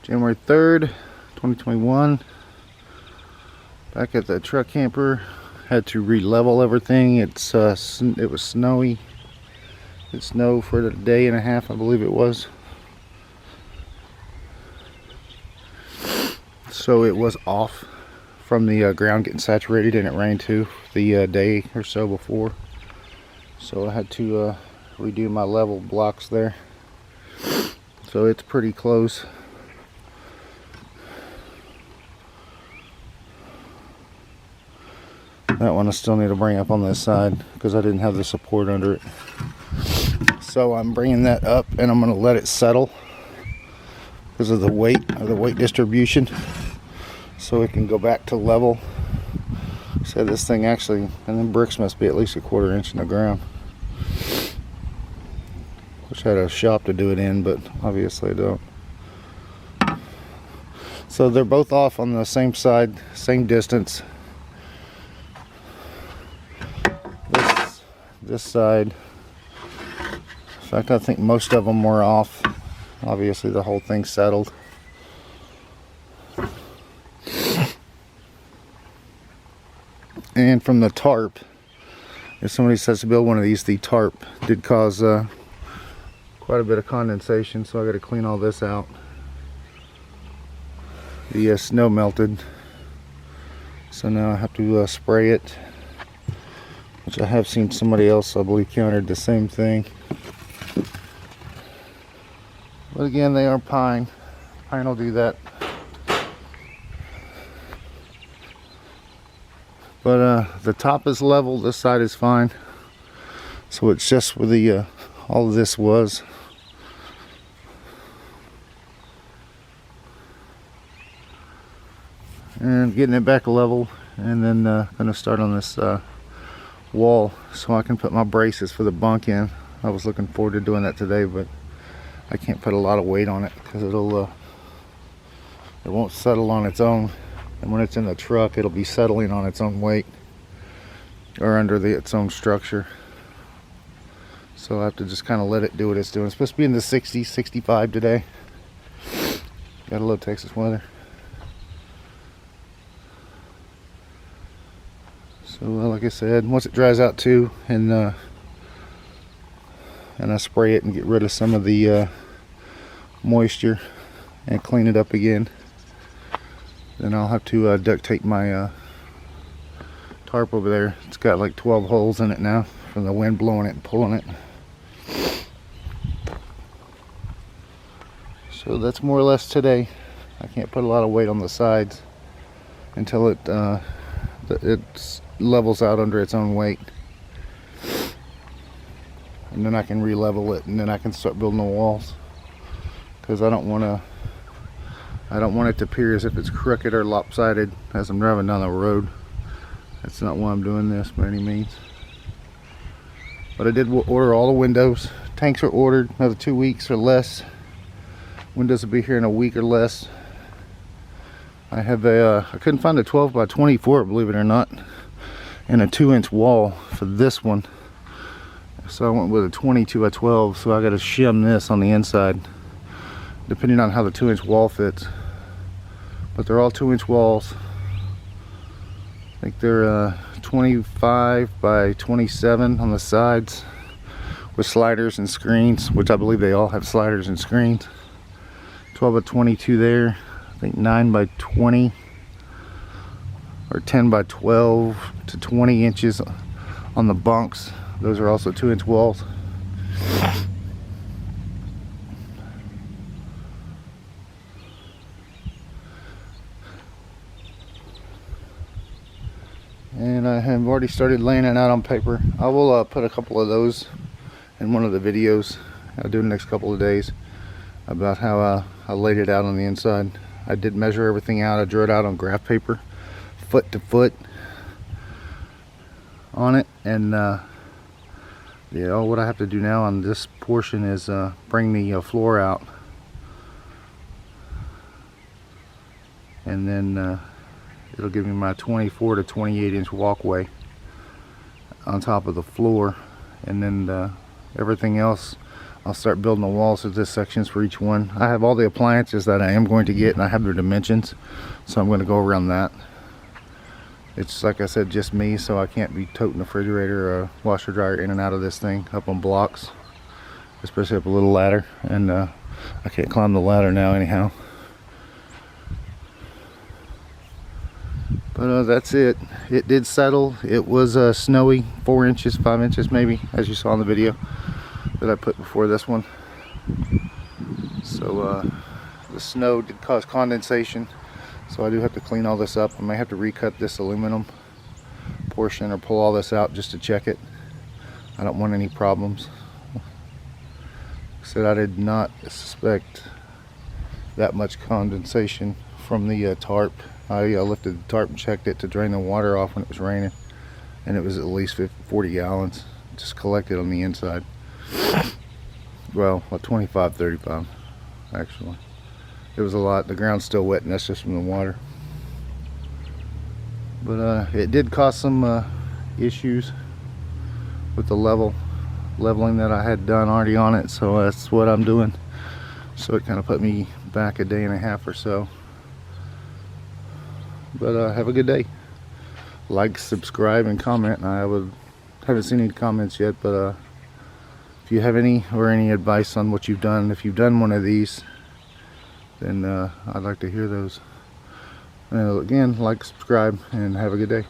January 3rd, 2021. Back at the truck camper. Had to re-level everything. It was snowy. It snowed for a day and a half, I believe it was. So it was off from the ground getting saturated, and it rained too the day or so before. So I had to redo my level blocks there. So it's pretty close. That one I still need to bring up on this side because I didn't have the support under it. So I'm bringing that up and I'm going to let it settle because of the weight distribution, so it can go back to level. So this thing actually, and then bricks must be at least a 1/4 inch in the ground. Wish I had a shop to do it in, but obviously I don't. So they're both off on the same side, same distance. This side, in fact, I think most of them were off. Obviously the whole thing settled. And from the tarp, if somebody says to build one of these, the tarp did cause quite a bit of condensation, so I got to clean all this out. The snow melted, so now I have to spray it, which I have seen somebody else, I believe, countered the same thing. But again, they are pine. Pine will do that. But the top is level, this side is fine. So it's just where the all of this was. And getting it back level, and then gonna start on this wall so I can put my braces for the bunk in. I was looking forward to doing that today, but I can't put a lot of weight on it because it won't settle on its own. And when it's in the truck, it'll be settling on its own weight or under its own structure. So I have to just kind of let it do what it's doing. It's supposed to be in the 60s, 65 today. Got a little Texas weather. So like I said, once it dries out too, and I spray it and get rid of some of the moisture and clean it up again, then I'll have to duct tape my tarp over there. It's got like 12 holes in it now from the wind blowing it and pulling it. So that's more or less today. I can't put a lot of weight on the sides until it levels out under its own weight, and then I can re-level it, and then I can start building the walls, because I don't want it to appear as if it's crooked or lopsided as I'm driving down the road. That's not why I'm doing this by any means. But I did order all the windows. Tanks are ordered, another 2 weeks or less. Windows will be here in a week or less. I have I couldn't find a 12 by 24, believe it or not, and a 2-inch wall for this one. So I went with a 22 by 12, so I got to shim this on the inside, depending on how the 2-inch wall fits. But they're all 2-inch walls. I think they're 25 by 27 on the sides with sliders and screens, which I believe they all have sliders and screens. 12 by 22 there. I think 9 by 20 or 10 by 12 to 20 inches on the bunks. Those are also 2-inch walls. And I have already started laying it out on paper. I will put a couple of those in one of the videos I'll do in the next couple of days about how I laid it out on the inside. I did measure everything out. I drew it out on graph paper, foot to foot on it. And yeah, all what I have to do now on this portion is bring the floor out, and then it'll give me my 24 to 28 inch walkway on top of the floor. And then everything else I'll start building the walls of this sections for each one. I have all the appliances that I am going to get, and I have their dimensions, so I'm going to go around that. It's like I said, just me, so I can't be toting a refrigerator or a washer dryer in and out of this thing up on blocks, especially up a little ladder, and I can't climb the ladder now anyhow. But that's it. It did settle. It was snowy, 4 inches, 5 inches maybe, as you saw in the video that I put before this one. So the snow did cause condensation, so I do have to clean all this up. I may have to recut this aluminum portion or pull all this out just to check it. I don't want any problems. Like I said, I did not suspect that much condensation from the tarp. I lifted the tarp and checked it to drain the water off when it was raining, and it was at least 40 gallons just collected on the inside. Well, 25, 35 actually. It was a lot. The ground's still wet, and that's just from the water. But it did cause some issues with the leveling that I had done already on it, so that's what I'm doing. So it kind of put me back a day and a half or so. But have a good day. Like, subscribe, and comment. Haven't seen any comments yet, but if you have any advice on what you've done, if you've done one of these, then I'd like to hear those. Again, like, subscribe, and have a good day.